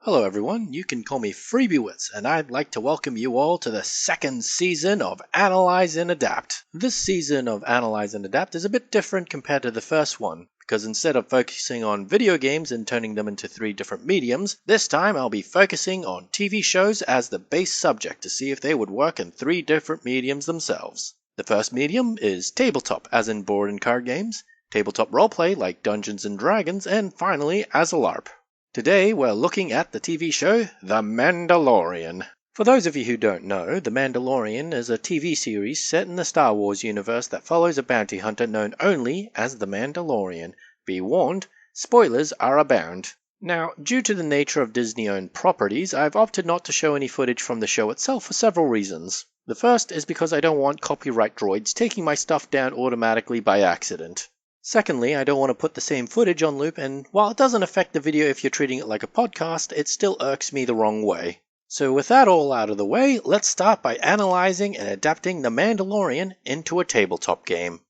Hello everyone, you can call me Freebiewits, and I'd like to welcome you all to the second season of Analyse and Adapt. This season of Analyse and Adapt is a bit different compared to the first one, because instead of focusing on video games and turning them into 3 different mediums, this time I'll be focusing on TV shows as the base subject to see if they would work in 3 different mediums themselves. The first medium is tabletop, as in board and card games, tabletop roleplay like Dungeons and Dragons, and finally as a LARP. Today we're looking at the TV show The Mandalorian. For those of you who don't know, The Mandalorian is a TV series set in the Star Wars universe that follows a bounty hunter known only as the Mandalorian. Be warned, spoilers are abound. Now, due to the nature of Disney-owned properties, I've opted not to show any footage from the show itself for several reasons. The first is because I don't want copyright droids taking my stuff down automatically by accident. Secondly, I don't want to put the same footage on loop, and while it doesn't affect the video if you're treating it like a podcast, it still irks me the wrong way. So with that all out of the way, let's start by analyzing and adapting The Mandalorian into a tabletop game.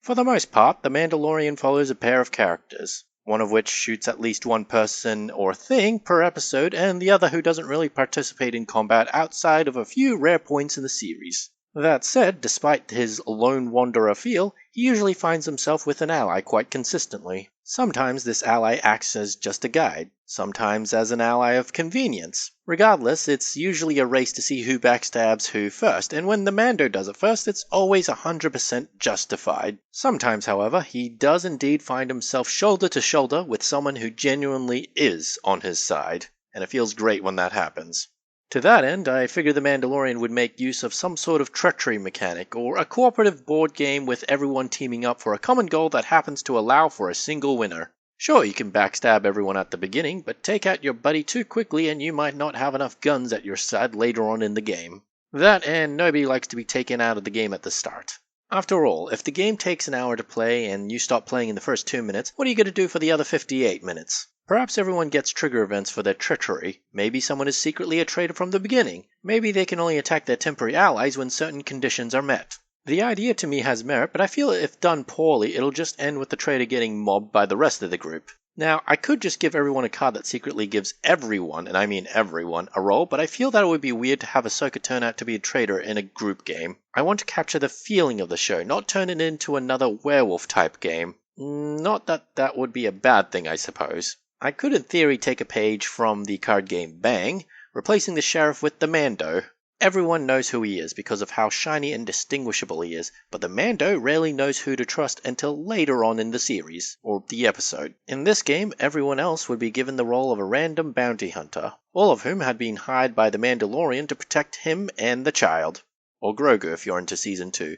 For the most part, The Mandalorian follows a pair of characters, one of which shoots at least one person or thing per episode, and the other who doesn't really participate in combat outside of a few rare points in the series. That said, despite his lone wanderer feel, he usually finds himself with an ally quite consistently. Sometimes this ally acts as just a guide, sometimes as an ally of convenience. Regardless, it's usually a race to see who backstabs who first, and when the Mando does it first, it's always 100% justified. Sometimes, however, he does indeed find himself shoulder to shoulder with someone who genuinely is on his side, and it feels great when that happens. To that end, I figured The Mandalorian would make use of some sort of treachery mechanic, or a cooperative board game with everyone teaming up for a common goal that happens to allow for a single winner. Sure, you can backstab everyone at the beginning, but take out your buddy too quickly and you might not have enough guns at your side later on in the game. That, and nobody likes to be taken out of the game at the start. After all, if the game takes an hour to play and you stop playing in the first 2 minutes, what are you going to do for the other 58 minutes? Perhaps everyone gets trigger events for their treachery. Maybe someone is secretly a traitor from the beginning. Maybe they can only attack their temporary allies when certain conditions are met. The idea to me has merit, but I feel if done poorly, it'll just end with the traitor getting mobbed by the rest of the group. Now, I could just give everyone a card that secretly gives everyone, and I mean everyone, a role, but I feel that it would be weird to have Ahsoka turn out to be a traitor in a group game. I want to capture the feeling of the show, not turn it into another werewolf-type game. Not that that would be a bad thing, I suppose. I could in theory take a page from the card game Bang, replacing the sheriff with the Mando. Everyone knows who he is because of how shiny and distinguishable he is, but the Mando rarely knows who to trust until later on in the series, or the episode. In this game, everyone else would be given the role of a random bounty hunter, all of whom had been hired by the Mandalorian to protect him and the child. Or Grogu if you're into Season 2.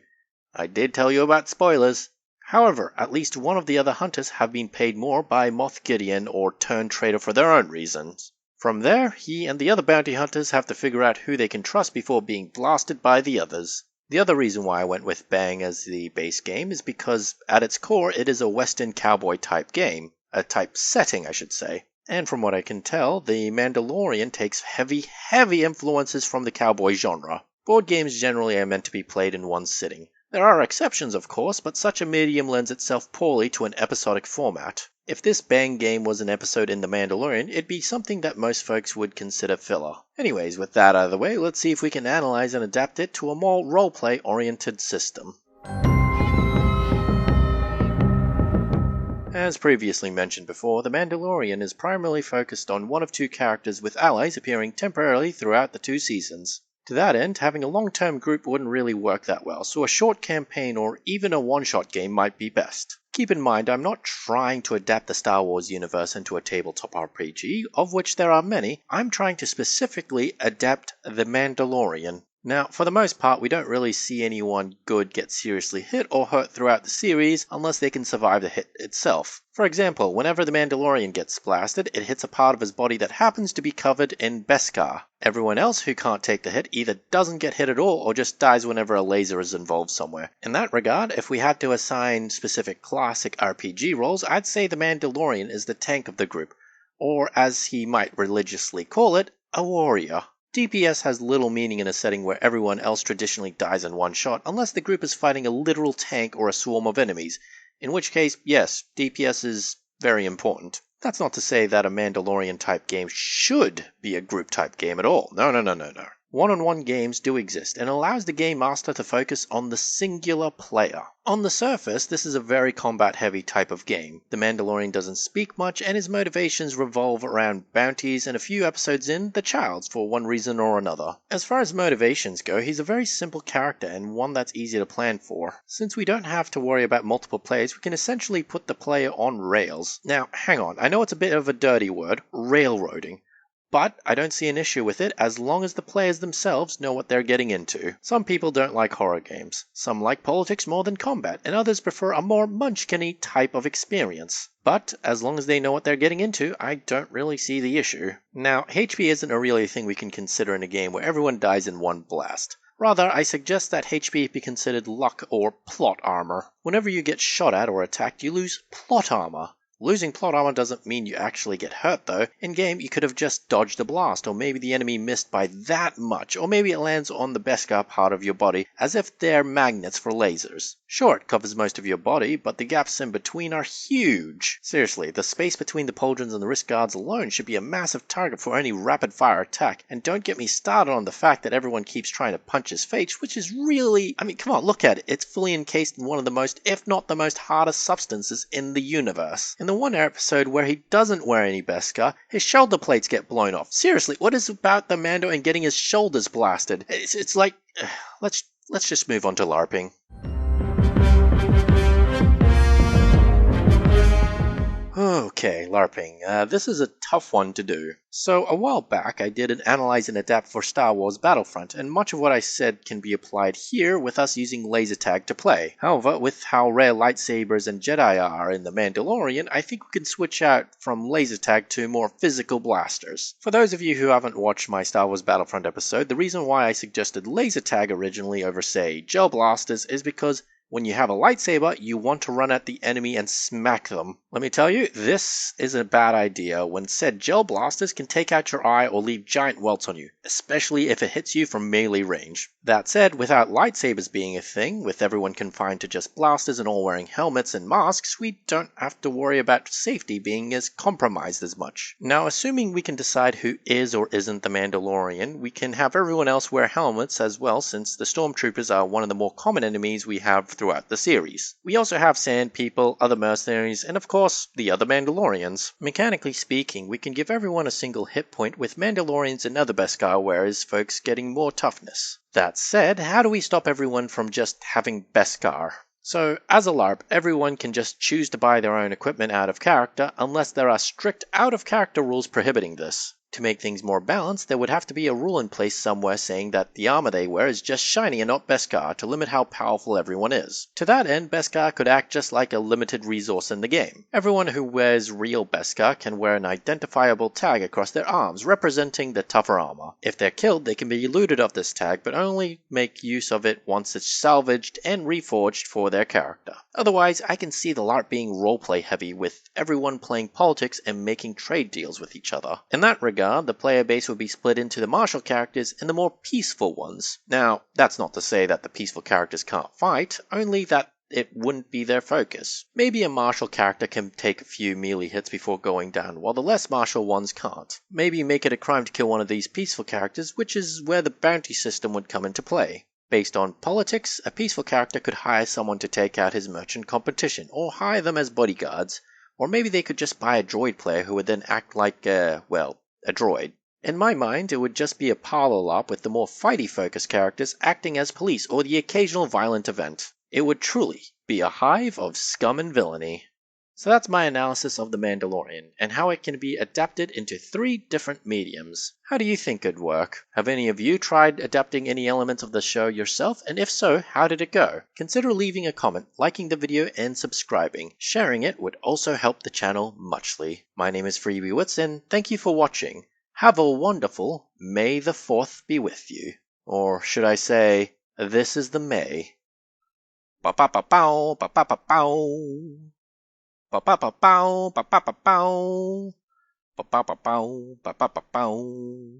I did tell you about spoilers. However, at least one of the other hunters have been paid more by Moff Gideon or turned traitor for their own reasons. From there, he and the other bounty hunters have to figure out who they can trust before being blasted by the others. The other reason why I went with Bang as the base game is because, at its core, it is a western cowboy type game. A type setting, I should say. And from what I can tell, The Mandalorian takes heavy influences from the cowboy genre. Board games generally are meant to be played in one sitting. There are exceptions, of course, but such a medium lends itself poorly to an episodic format. If this Bang game was an episode in The Mandalorian, it'd be something that most folks would consider filler. Anyways, with that out of the way, let's see if we can analyze and adapt it to a more roleplay-oriented system. As previously mentioned before, The Mandalorian is primarily focused on one of 2 characters with allies appearing temporarily throughout the 2 seasons. To that end, having a long-term group wouldn't really work that well, so a short campaign or even a one-shot game might be best. Keep in mind, I'm not trying to adapt the Star Wars universe into a tabletop RPG, of which there are many. I'm trying to specifically adapt The Mandalorian. Now, for the most part, we don't really see anyone good get seriously hit or hurt throughout the series unless they can survive the hit itself. For example, whenever the Mandalorian gets blasted, it hits a part of his body that happens to be covered in Beskar. Everyone else who can't take the hit either doesn't get hit at all or just dies whenever a laser is involved somewhere. In that regard, if we had to assign specific classic RPG roles, I'd say the Mandalorian is the tank of the group, or as he might religiously call it, a warrior. DPS has little meaning in a setting where everyone else traditionally dies in one shot unless the group is fighting a literal tank or a swarm of enemies, in which case, yes, DPS is very important. That's not to say that a Mandalorian type game should be a group type game at all. No. One-on-one games do exist and allows the game master to focus on the singular player. On the surface, this is a very combat-heavy type of game. The Mandalorian doesn't speak much and his motivations revolve around bounties and a few episodes in, the childs for one reason or another. As far as motivations go, he's a very simple character and one that's easy to plan for. Since we don't have to worry about multiple players, we can essentially put the player on rails. Now, hang on, I know it's a bit of a dirty word, railroading. But I don't see an issue with it as long as the players themselves know what they're getting into. Some people don't like horror games, some like politics more than combat, and others prefer a more munchkin-y type of experience. But as long as they know what they're getting into, I don't really see the issue. Now, HP isn't a really thing we can consider in a game where everyone dies in one blast. Rather, I suggest that HP be considered luck or plot armor. Whenever you get shot at or attacked, you lose plot armor. Losing plot armor doesn't mean you actually get hurt though. In game, you could have just dodged a blast, or maybe the enemy missed by that much, or maybe it lands on the Beskar part of your body as if they're magnets for lasers. Sure, it covers most of your body, but the gaps in between are huge. Seriously, the space between the pauldrons and the wrist guards alone should be a massive target for any rapid fire attack, and don't get me started on the fact that everyone keeps trying to punch his face, which is really, come on, look at it. It's fully encased in one of the most, if not the most hardest substances in the universe. In the one episode where he doesn't wear any Beskar, his shoulder plates get blown off. Seriously, what is about the Mando and getting his shoulders blasted? It's like, let's just move on to LARPing. Okay, LARPing. This is a tough one to do. So, a while back, I did an Analyse and Adapt for StarWars Battlefront, and much of what I said can be applied here with us using laser tag to play. However, with how rare lightsabers and Jedi are in The Mandalorian, I think we can switch out from laser tag to more physical blasters. For those of you who haven't watched my Star Wars Battlefront episode, the reason why I suggested laser tag originally over, say, gel blasters is because when you have a lightsaber, you want to run at the enemy and smack them. Let me tell you, this is a bad idea when said gel blasters can take out your eye or leave giant welts on you, especially if it hits you from melee range. That said, without lightsabers being a thing, with everyone confined to just blasters and all wearing helmets and masks, we don't have to worry about safety being as compromised as much. Now, assuming we can decide who is or isn't the Mandalorian, we can have everyone else wear helmets as well, since the stormtroopers are one of the more common enemies we have throughout the series. We also have sand people, other mercenaries, and of course, the other Mandalorians. Mechanically speaking, we can give everyone a single hit point, with Mandalorians and other Beskar wearers folks getting more toughness. That said, how do we stop everyone from just having Beskar? So, as a LARP, everyone can just choose to buy their own equipment out of character, unless there are strict out-of-character rules prohibiting this. To make things more balanced, there would have to be a rule in place somewhere saying that the armor they wear is just shiny and not Beskar to limit how powerful everyone is. To that end, Beskar could act just like a limited resource in the game. Everyone who wears real Beskar can wear an identifiable tag across their arms representing the tougher armor. If they're killed, they can be looted of this tag, but only make use of it once it's salvaged and reforged for their character. Otherwise, I can see the LARP being roleplay heavy, with everyone playing politics and making trade deals with each other. In that regard, the player base would be split into the martial characters and the more peaceful ones. Now, that's not to say that the peaceful characters can't fight, only that it wouldn't be their focus. Maybe a martial character can take a few melee hits before going down, while the less martial ones can't. Maybe make it a crime to kill one of these peaceful characters, which is where the bounty system would come into play. Based on politics, a peaceful character could hire someone to take out his merchant competition, or hire them as bodyguards, or maybe they could just buy a droid player who would then act like, a droid. In my mind, it would just be a parlor LARP with the more fighty-focused characters acting as police or the occasional violent event. It would truly be a hive of scum and villainy. So that's my analysis of The Mandalorian, and how it can be adapted into 3 different mediums. How do you think it'd work? Have any of you tried adapting any elements of the show yourself, and if so, how did it go? Consider leaving a comment, liking the video, and subscribing. Sharing it would also help the channel muchly. My name is Freebie Whitson, thank you for watching. Have a wonderful May the 4th be with you. Or should I say, this is the May. Ba-ba-ba-bow, ba-ba-ba-bow. Ba-ba-ba-bow, ba-ba-ba-bow. Ba-ba-ba-bow, ba-ba-ba-bow.